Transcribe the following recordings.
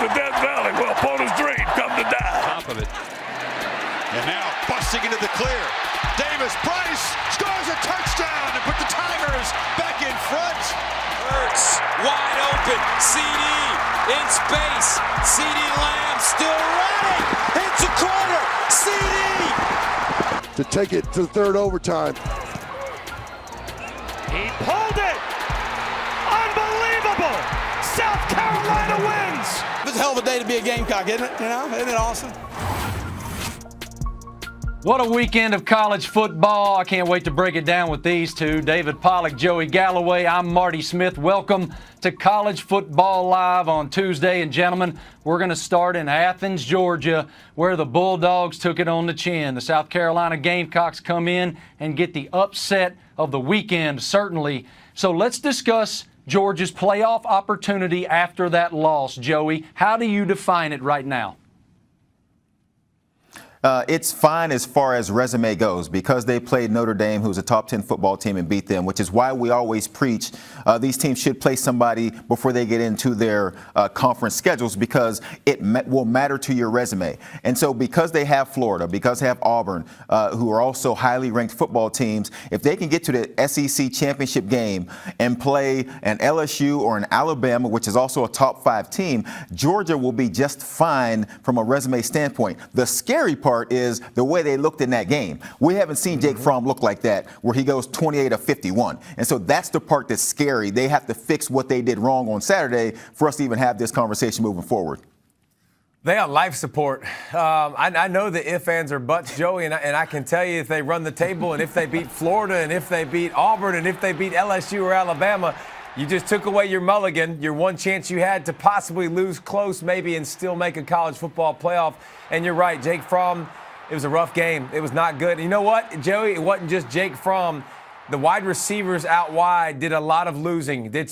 to Death Valley where opponent's dream come to die. Top of it. And now busting into the clear. Davis Price scores a touchdown to put the Tigers back in front. Hurts wide open. CD in space. CD Lamb still running. Hits a corner. CD to take it to the third overtime. He pulled it. Unbelievable. South Carolina wins. It's a hell of a day to be a Gamecock, isn't it? You know, isn't it awesome? What a weekend of college football. I can't wait to break it down with these two. David Pollack, Joey Galloway. I'm Marty Smith. Welcome to College Football Live on Tuesday. And gentlemen, we're going to start in Athens, Georgia, where the Bulldogs took it on the chin. The South Carolina Gamecocks come in and get the upset of the weekend, certainly. So let's discuss Georgia's playoff opportunity after that loss. Joey, how do you define it right now? It's fine as far as resume goes because they played Notre Dame, who's a top 10 football team, and beat them, which is why we always preach these teams should play somebody before they get into their conference schedules because it will matter to your resume. And so because they have Florida, because they have Auburn, who are also highly ranked football teams, if they can get to the SEC championship game and play an LSU or an Alabama, which is also a top 5 team, Georgia will be just fine from a resume standpoint. The scary part is the way they looked in that game. We haven't seen Jake Fromm look like that, where he goes 28 of 51. And so that's the part that's scary. They have to fix what they did wrong on Saturday for us to even have this conversation moving forward. They on life support. I know the ifs, ands, or buts, Joey, and I can tell you if they run the table and if they beat Florida and if they beat Auburn and if they beat LSU or Alabama, you just took away your mulligan, your one chance you had to possibly lose close maybe and still make a college football playoff. And you're right, Jake Fromm, it was a rough game. It was not good. You know what, Joey? It wasn't just Jake Fromm. The wide receivers out wide did a lot of losing. They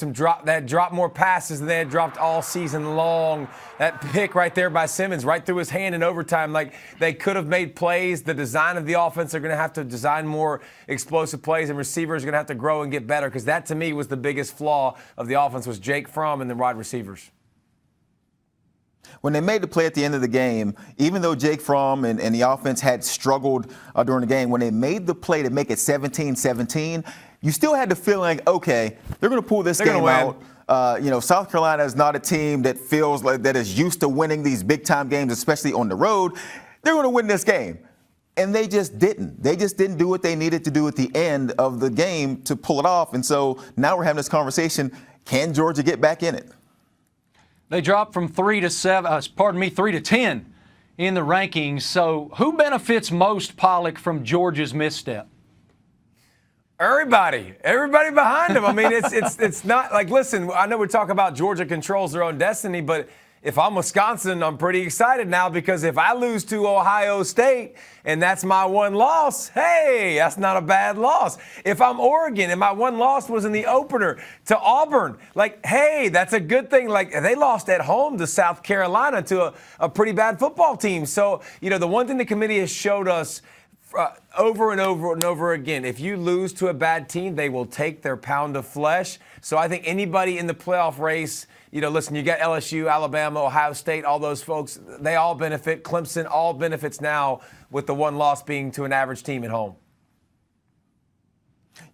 had dropped more passes than they had dropped all season long. That pick right there by Simmons, right through his hand in overtime. Like, they could have made plays. The design of the offense, they're going to have to design more explosive plays, and receivers are going to have to grow and get better because that, to me, was the biggest flaw of the offense was Jake Fromm and the wide receivers. When they made the play at the end of the game, even though Jake Fromm and the offense had struggled during the game, when they made the play to make it 17-17, you still had the feeling, okay, they're going to pull this game out. South Carolina is not a team that feels like that is used to winning these big-time games, especially on the road. They're going to win this game. And they just didn't. They just didn't do what they needed to do at the end of the game to pull it off. And so now we're having this conversation, can Georgia get back in it? They dropped from 3 to 10 in the rankings. So who benefits most, Pollack, from Georgia's misstep? Everybody behind them. I mean, it's not like, listen, I know we're talking about Georgia controls their own destiny, but if I'm Wisconsin, I'm pretty excited now because if I lose to Ohio State and that's my one loss, hey, that's not a bad loss. If I'm Oregon and my one loss was in the opener to Auburn, like, hey, that's a good thing. Like, they lost at home to South Carolina to a pretty bad football team. So, the one thing the committee has showed us over and over and over again, if you lose to a bad team, they will take their pound of flesh. So I think anybody in the playoff race, listen, you got LSU, Alabama, Ohio State, all those folks, they all benefit. Clemson all benefits now with the one loss being to an average team at home.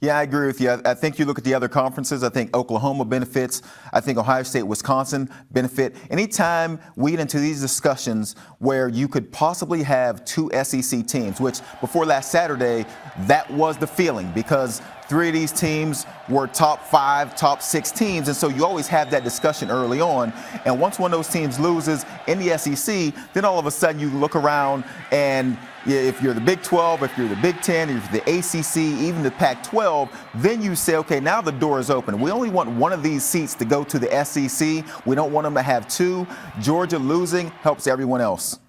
Yeah, I agree with you. I think you look at the other conferences. I think Oklahoma benefits. I think Ohio State, Wisconsin benefit. Anytime we get into these discussions where you could possibly have 2 SEC teams, which before last Saturday, that was the feeling because 3 of these teams were top 5, top 6 teams. And so you always have that discussion early on. And once one of those teams loses in the SEC, then all of a sudden you look around and if you're the Big 12, if you're the Big 10, if you're the ACC, even the Pac-12, then you say, okay, now the door is open. We only want one of these seats to go to the SEC. We don't want them to have 2. Georgia losing helps everyone else.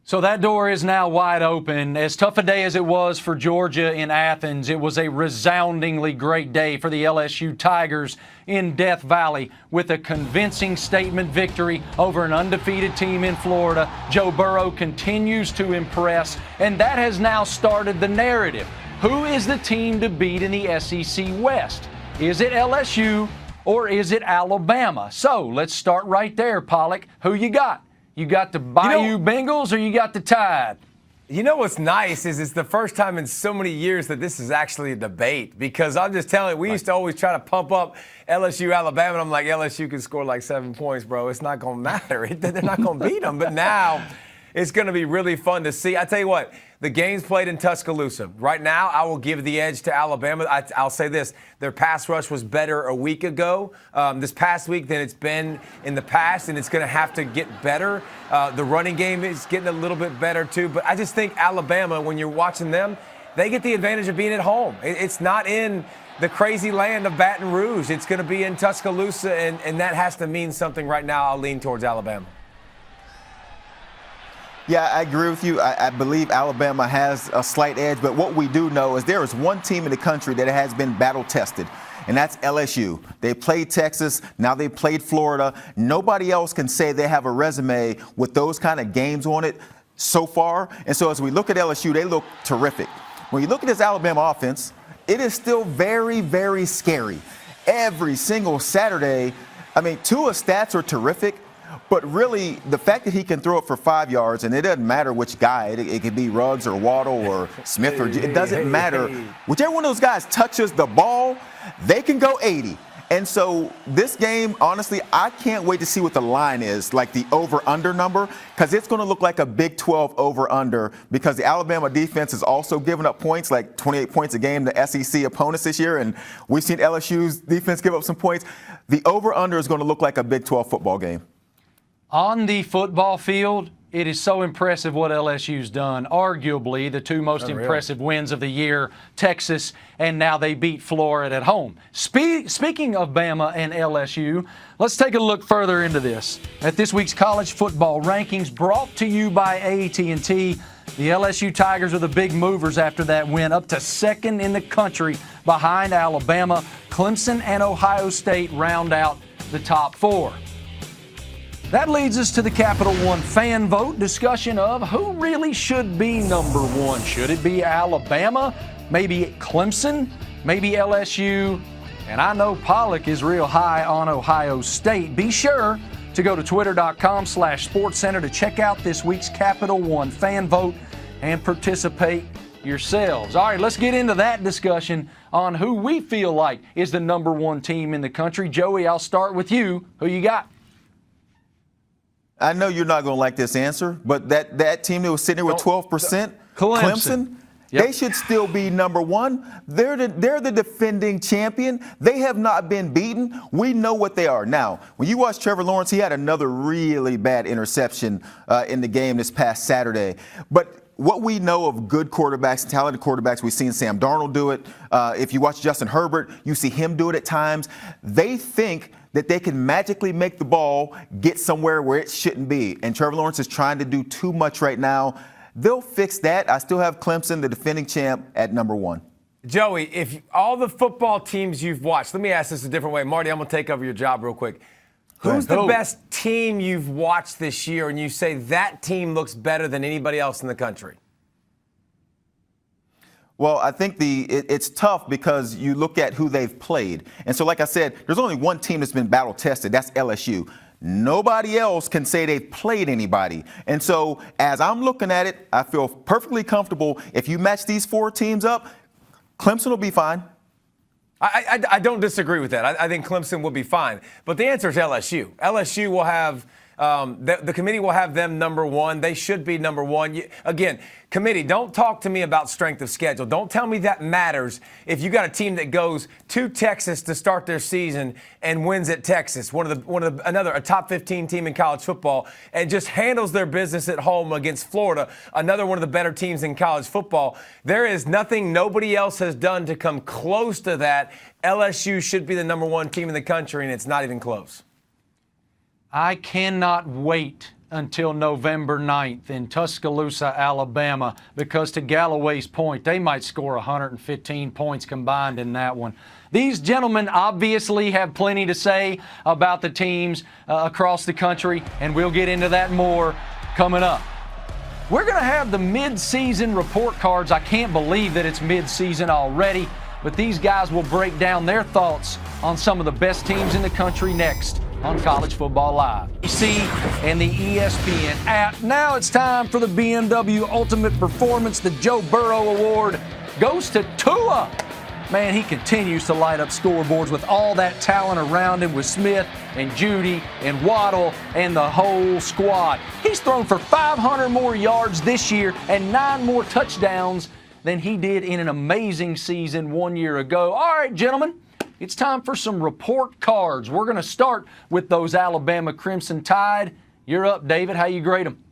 So that door is now wide open. As tough a day as it was for Georgia in Athens, it was a resoundingly great day for the LSU Tigers in Death Valley with a convincing statement victory over an undefeated team in Florida. Joe Burrow continues to impress, and that has now started the narrative. Who is the team to beat in the SEC West? Is it LSU or is it Alabama? So let's start right there, Pollock. Who you got? You got the Bayou Bengals or you got the Tide? You know what's nice is it's the first time in so many years that this is actually a debate, because I'm just telling you, we used to always try to pump up LSU, Alabama, and I'm like, LSU can score like 7 points, bro. It's not going to matter. They're not going to beat them. But now it's going to be really fun to see. I tell you what, the game's played in Tuscaloosa. Right now, I will give the edge to Alabama. I'll say this. Their pass rush was better a week ago, this past week, than it's been in the past, and it's going to have to get better. The running game is getting a little bit better, too. But I just think Alabama, when you're watching them, they get the advantage of being at home. It's not in the crazy land of Baton Rouge. It's going to be in Tuscaloosa, and that has to mean something right now. I'll lean towards Alabama. Yeah, I agree with you. I believe Alabama has a slight edge, but what we do know is there is one team in the country that has been battle-tested, and that's LSU. They played Texas. Now they played Florida. Nobody else can say they have a resume with those kind of games on it so far. And so as we look at LSU, they look terrific. When you look at this Alabama offense, it is still very, very scary. Every single Saturday, I mean, Tua's stats are terrific. But really, the fact that he can throw it for 5 yards, and it doesn't matter which guy, it could be Ruggs or Waddle or Smith, or it doesn't matter. Whichever one of those guys touches the ball, they can go 80. And so this game, honestly, I can't wait to see what the line is, like the over-under number, because it's going to look like a Big 12 over-under, because the Alabama defense is also giving up points, like 28 points a game to SEC opponents this year, and we've seen LSU's defense give up some points. The over-under is going to look like a Big 12 football game. On the football field, it is so impressive what LSU's done. Arguably the two most impressive wins of the year, Texas, and now they beat Florida at home. Speaking of Bama and LSU, let's take a look further into this. At this week's college football rankings brought to you by AT&T, the LSU Tigers are the big movers after that win, up to second in the country behind Alabama. Clemson and Ohio State round out the top four. That leads us to the Capital One fan vote discussion of who really should be number one. Should it be Alabama? Maybe Clemson? Maybe LSU? And I know Pollock is real high on Ohio State. Be sure to go to twitter.com/SportsCenter to check out this week's Capital One fan vote and participate yourselves. All right, let's get into that discussion on who we feel like is the number one team in the country. Joey, I'll start with you. Who you got? I know you're not going to like this answer, but that team that was sitting there with 12%, Clemson, yep. They should still be number one. They're the defending champion. They have not been beaten. We know what they are. Now, when you watch Trevor Lawrence, he had another really bad interception in the game this past Saturday. But what we know of good quarterbacks, talented quarterbacks, we've seen Sam Darnold do it. If you watch Justin Herbert, you see him do it at times. They think that they can magically make the ball get somewhere where it shouldn't be. And Trevor Lawrence is trying to do too much right now. They'll fix that. I still have Clemson, the defending champ, at number one. Joey, if all the football teams you've watched, let me ask this a different way. Marty, I'm going to take over your job real quick. Who's the best team you've watched this year and you say that team looks better than anybody else in the country? Well, I think it's tough because you look at who they've played. And so, like I said, there's only one team that's been battle-tested. That's LSU. Nobody else can say they've played anybody. And so, as I'm looking at it, I feel perfectly comfortable. If you match these four teams up, Clemson will be fine. I don't disagree with that. I think Clemson will be fine. But the answer is LSU. LSU will have the committee will have them number one. They should be number one. Again, committee, don't talk to me about strength of schedule. Don't tell me that matters if you got a team that goes to Texas to start their season and wins at Texas, another top 15 team in college football, and just handles their business at home against Florida, another one of the better teams in college football. There is nothing nobody else has done to come close to that. LSU should be the number one team in the country, and it's not even close. I cannot wait until November 9th in Tuscaloosa, Alabama, because to Galloway's point, they might score 115 points combined in that one. These gentlemen obviously have plenty to say about the teams across the country, and we'll get into that more coming up. We're going to have the mid-season report cards. I can't believe that it's mid-season already. but these guys will break down their thoughts on some of the best teams in the country next on College Football Live. EC and the ESPN app. Now it's time for the BMW Ultimate Performance. The Joe Burrow Award goes to Tua. Man, he continues to light up scoreboards with all that talent around him with Smith and Judy and Waddle and the whole squad. He's thrown for 500 more yards this year and 9 more touchdowns than he did in an amazing season 1 year ago. All right, gentlemen, it's time for some report cards. We're going to start with those Alabama Crimson Tide. You're up, David. How you grade them?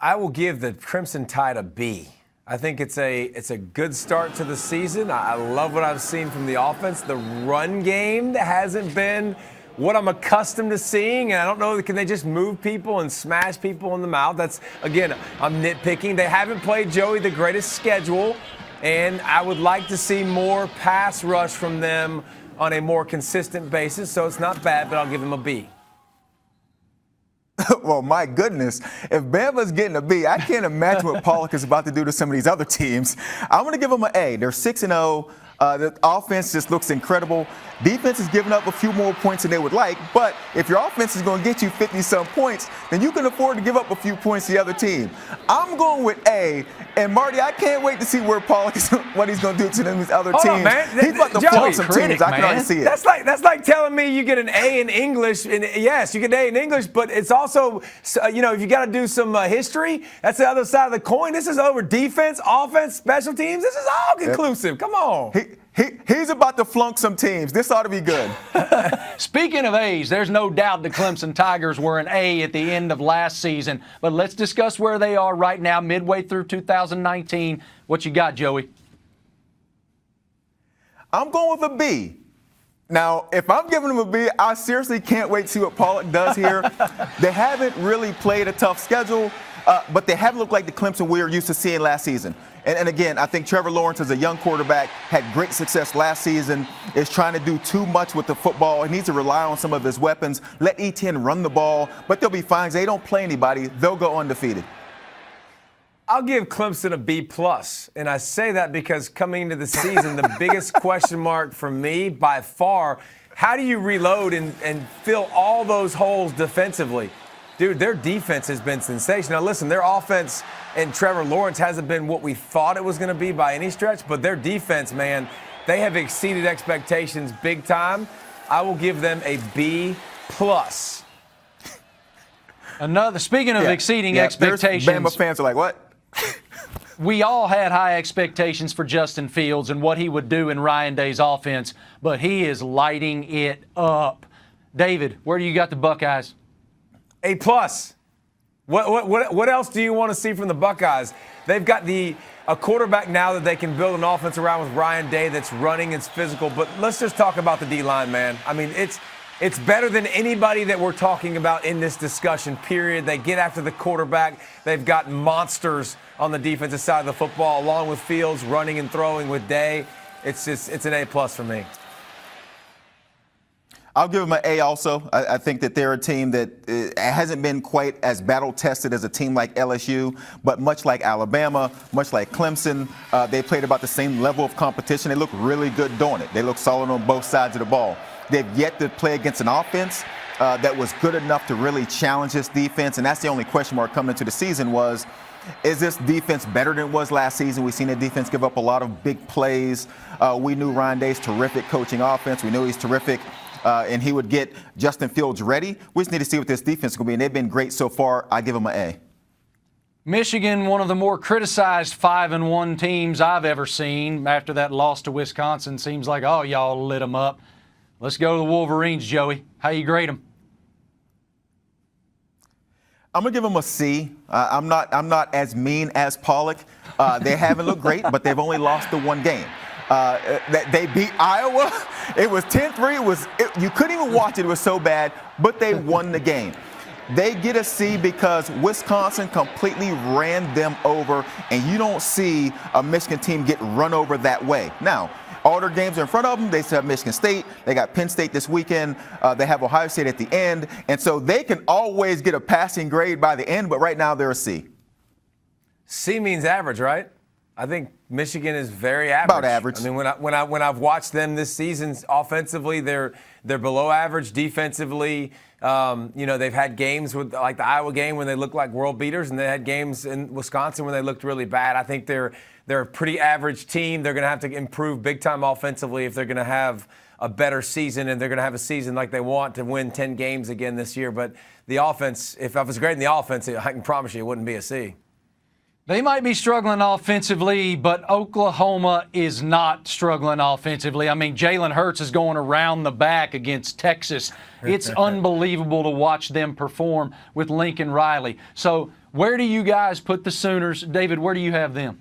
I will give the Crimson Tide a B. I think it's a good start to the season. I love what I've seen from the offense. The run game that hasn't been what I'm accustomed to seeing. And I don't know, can they just move people and smash people in the mouth? That's, again, I'm nitpicking. They haven't played, Joey, the greatest schedule. And I would like to see more pass rush from them on a more consistent basis. So it's not bad, but I'll give them a B. Well, my goodness, if Bama's getting a B, I can't imagine what Pollock is about to do to some of these other teams. I'm going to give them an A. They're 6-0. The offense just looks incredible. Defense is giving up a few more points than they would like, but if your offense is going to get you 50-some points, then you can afford to give up a few points to the other team. I'm going with A, and Marty, I can't wait to see where Pollock is, what he's going to do to them, these other teams. On, man. He's about to flunk some teams. I can already see it. That's like telling me you get an A in English. And yes, you get an A in English, but it's also, if you got to do some history, that's the other side of the coin. This is over defense, offense, special teams. This is all conclusive. Come on. He's about to flunk some teams. This ought to be good. Speaking of A's, there's no doubt the Clemson Tigers were an A at the end of last season. But let's discuss where they are right now, midway through 2019. What you got, Joey? I'm going with a B. Now, if I'm giving them a B, I seriously can't wait to see what Pollock does here. They haven't really played a tough schedule, but they haven't looked like the Clemson we were used to seeing last season. And again, I think Trevor Lawrence, as a young quarterback, had great success last season, is trying to do too much with the football. He needs to rely on some of his weapons. Let Etienne run the ball, but they'll be fine. They don't play anybody. They'll go undefeated. I'll give Clemson a B+. And I say that because coming into the season, the biggest question mark for me by far, how do you reload and fill all those holes defensively? Dude, their defense has been sensational. Now, listen, their offense and Trevor Lawrence hasn't been what we thought it was going to be by any stretch, but their defense, man, they have exceeded expectations big time. I will give them a B+. Speaking of exceeding expectations. Bama fans are like, what? We all had high expectations for Justin Fields and what he would do in Ryan Day's offense, but he is lighting it up. David, where do you got the Buckeyes? A+. What else do you want to see from the Buckeyes? They've got a quarterback now that they can build an offense around with Ryan Day that's running, it's physical. But let's just talk about the D-line, man. I mean, it's better than anybody that we're talking about in this discussion, period. They get after the quarterback. They've got monsters on the defensive side of the football, along with Fields running and throwing with Day. It's an A+ for me. I'll give them an A also. I think that they're a team that hasn't been quite as battle-tested as a team like LSU, but much like Alabama, much like Clemson, they played about the same level of competition. They look really good doing it. They look solid on both sides of the ball. They've yet to play against an offense that was good enough to really challenge this defense, and that's the only question mark coming into the season was, is this defense better than it was last season? We've seen the defense give up a lot of big plays. We knew Ryan Day's terrific coaching offense. We knew he's terrific. And he would get Justin Fields ready. We just need to see what this defense is going to be, and they've been great so far. I give them an A. Michigan, one of the more criticized 5-1 teams I've ever seen after that loss to Wisconsin. Seems like, oh, y'all lit them up. Let's go to the Wolverines, Joey. How you grade them? I'm going to give them a C. I'm not as mean as Pollock. They haven't looked great, but they've only lost the one game. They beat Iowa. It was 10-3. You couldn't even watch it. It was so bad, but they won the game. They get a C because Wisconsin completely ran them over, and you don't see a Michigan team get run over that way. Now, all their games are in front of them. They still have Michigan State. They got Penn State this weekend. They have Ohio State at the end. And so they can always get a passing grade by the end, but right now they're a C. C means average, right? I think Michigan is very average. About average. I mean, when I've watched them this season, offensively, they're below average. Defensively, they've had games with like the Iowa game when they looked like world beaters, and they had games in Wisconsin when they looked really bad. I think they're a pretty average team. They're going to have to improve big time offensively if they're going to have a better season, and they're going to have a season like they want to win 10 games again this year. But the offense, if I was great in the offense, I can promise you it wouldn't be a C. They might be struggling offensively, but Oklahoma is not struggling offensively. I mean, Jalen Hurts is going around the back against Texas. It's unbelievable to watch them perform with Lincoln Riley. So where do you guys put the Sooners? David, where do you have them?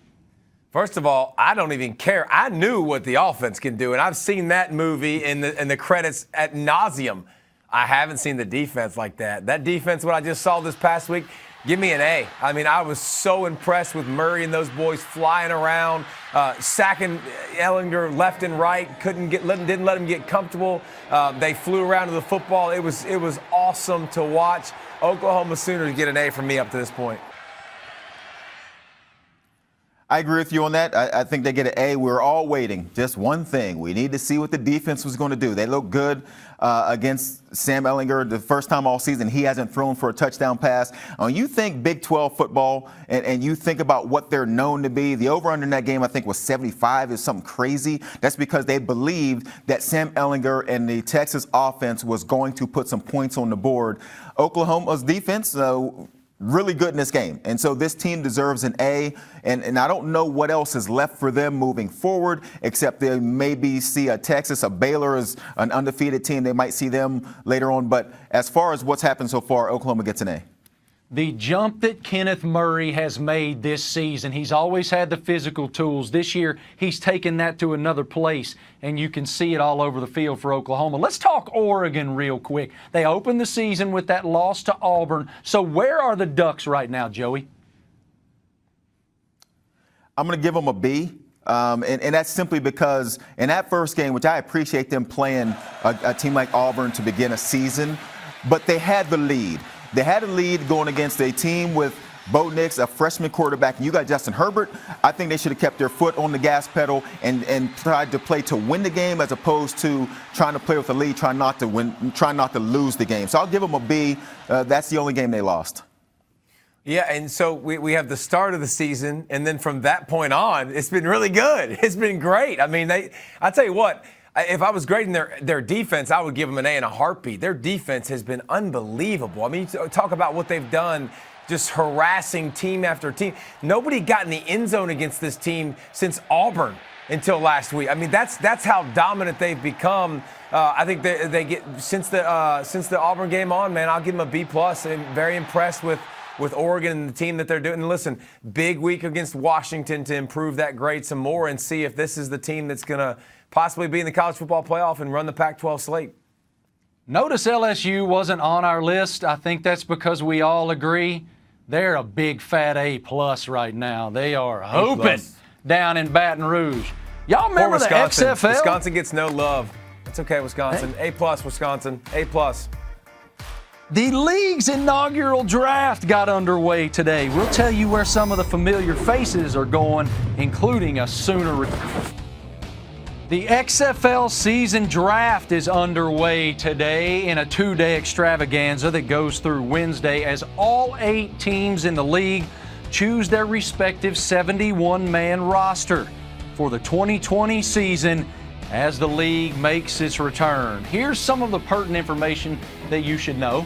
First of all, I don't even care. I knew what the offense can do, and I've seen that movie in the credits ad nauseum. I haven't seen the defense like that. That defense, what I just saw this past week, give me an A. I mean, I was so impressed with Murray and those boys flying around, sacking Ellinger left and right. Didn't let him get comfortable. They flew around to the football. It was awesome to watch. Oklahoma Sooners get an A from me up to this point. I agree with you on that. I think they get an A. We're all waiting. Just one thing. We need to see what the defense was going to do. They look good against Sam Ellinger the first time all season. He hasn't thrown for a touchdown pass. When you think Big 12 football and you think about what they're known to be, the over-under in that game I think was 75 is something crazy. That's because they believed that Sam Ellinger and the Texas offense was going to put some points on the board. Oklahoma's defense, really good in this game. And so this team deserves an A. And I don't know what else is left for them moving forward, except they maybe see a Texas, a Baylor as an undefeated team. They might see them later on. But as far as what's happened so far, Oklahoma gets an A. The jump that Kenneth Murray has made this season, he's always had the physical tools. This year, he's taken that to another place, and you can see it all over the field for Oklahoma. Let's talk Oregon real quick. They opened the season with that loss to Auburn. So where are the Ducks right now, Joey? I'm going to give them a B. And that's simply because in that first game, which I appreciate them playing a team like Auburn to begin a season, but they had the lead. They had a lead going against a team with Bo Nix, a freshman quarterback, and you got Justin Herbert. I think they should have kept their foot on the gas pedal and tried to play to win the game as opposed to trying to play with the lead, trying not to lose the game. So I'll give them a B. That's the only game they lost. Yeah, and so we have the start of the season, and then from that point on, it's been really good. It's been great. I mean, I tell you what, if I was grading their defense, I would give them an A in a heartbeat. Their defense has been unbelievable. I mean, you talk about what they've done, just harassing team after team. Nobody got in the end zone against this team since Auburn until last week. I mean, that's how dominant they've become. I think they get since the Auburn game on, man. I'll give them a B+. And very impressed with Oregon and the team that they're doing. And listen, big week against Washington to improve that grade some more and see if this is the team that's going to possibly be in the college football playoff and run the Pac-12 slate. Notice LSU wasn't on our list. I think that's because we all agree they're a big fat A+ right now. They are hooping down in Baton Rouge. Y'all remember the XFL? Wisconsin gets no love. It's okay, Wisconsin. A+, Wisconsin. A+. The league's inaugural draft got underway today. We'll tell you where some of the familiar faces are going, including a Sooner. The XFL season draft is underway today in a 2-day extravaganza that goes through Wednesday as all 8 teams in the league choose their respective 71-man roster for the 2020 season as the league makes its return. Here's some of the pertinent information that you should know.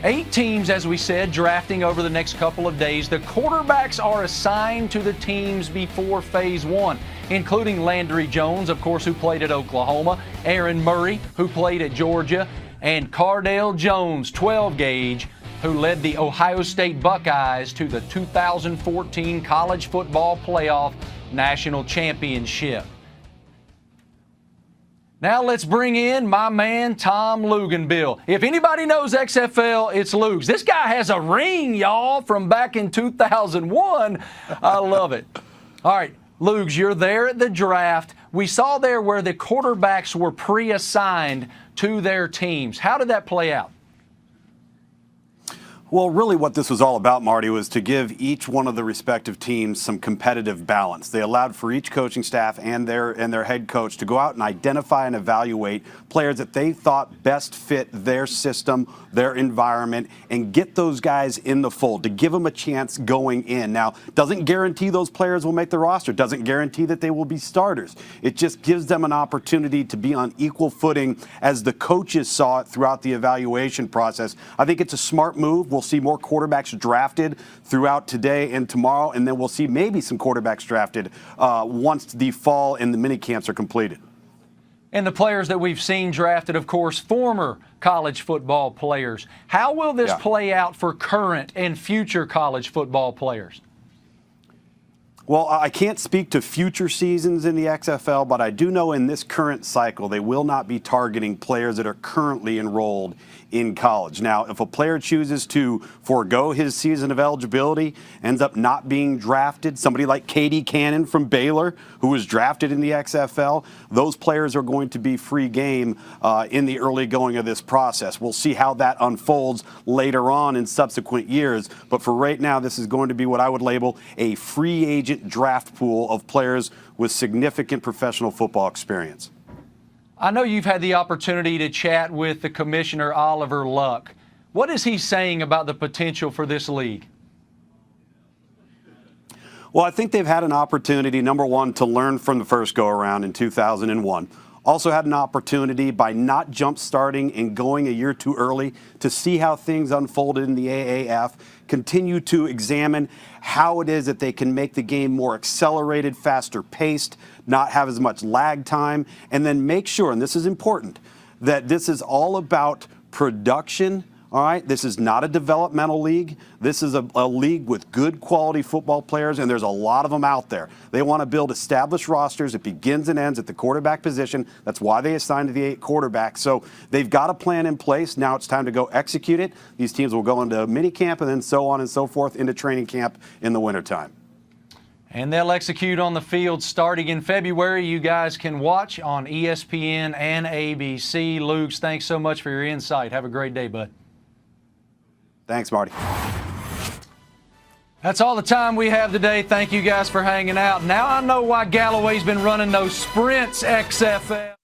8 teams, as we said, drafting over the next couple of days. The quarterbacks are assigned to the teams before Phase 1, including Landry Jones, of course, who played at Oklahoma, Aaron Murray, who played at Georgia, and Cardale Jones, 12-gauge, who led the Ohio State Buckeyes to the 2014 College Football Playoff National Championship. Now let's bring in my man, Tom Luganbill. If anybody knows XFL, it's Lugs. This guy has a ring, y'all, from back in 2001. I love it. All right, Lugs, you're there at the draft. We saw there where the quarterbacks were pre-assigned to their teams. How did that play out? Well, really what this was all about, Marty, was to give each one of the respective teams some competitive balance. They allowed for each coaching staff and their head coach to go out and identify and evaluate players that they thought best fit their system, their environment, and get those guys in the fold to give them a chance going in. Now, doesn't guarantee those players will make the roster, doesn't guarantee that they will be starters. It just gives them an opportunity to be on equal footing as the coaches saw it throughout the evaluation process. I think it's a smart move. We'll see more quarterbacks drafted throughout today and tomorrow, and then we'll see maybe some quarterbacks drafted once the fall and the mini camps are completed. And the players that we've seen drafted, of course, former college football players. How will this play out for current and future college football players? Well, I can't speak to future seasons in the XFL, but I do know in this current cycle they will not be targeting players that are currently enrolled in college. Now, if a player chooses to forego his season of eligibility, ends up not being drafted, somebody like Katie Cannon from Baylor, who was drafted in the XFL, those players are going to be free game in the early going of this process. We'll see how that unfolds later on in subsequent years, but for right now, this is going to be what I would label a free agent draft pool of players with significant professional football experience. I know you've had the opportunity to chat with the commissioner, Oliver Luck. What is he saying about the potential for this league? Well, I think they've had an opportunity, number one, to learn from the first go-around in 2001. Also had an opportunity by not jump-starting and going a year too early to see how things unfolded in the AAF, continue to examine how it is that they can make the game more accelerated, faster paced, not have as much lag time, and then make sure, and this is important, that this is all about production. All right, this is not a developmental league. This is a league with good quality football players, and there's a lot of them out there. They want to build established rosters. It begins and ends at the quarterback position. That's why they assigned the 8 quarterbacks. So they've got a plan in place. Now it's time to go execute it. These teams will go into mini camp and then so on and so forth into training camp in the wintertime. And they'll execute on the field starting in February. You guys can watch on ESPN and ABC. Luke, thanks so much for your insight. Have a great day, bud. Thanks, Marty. That's all the time we have today. Thank you guys for hanging out. Now I know why Galloway's been running those sprints, XFL.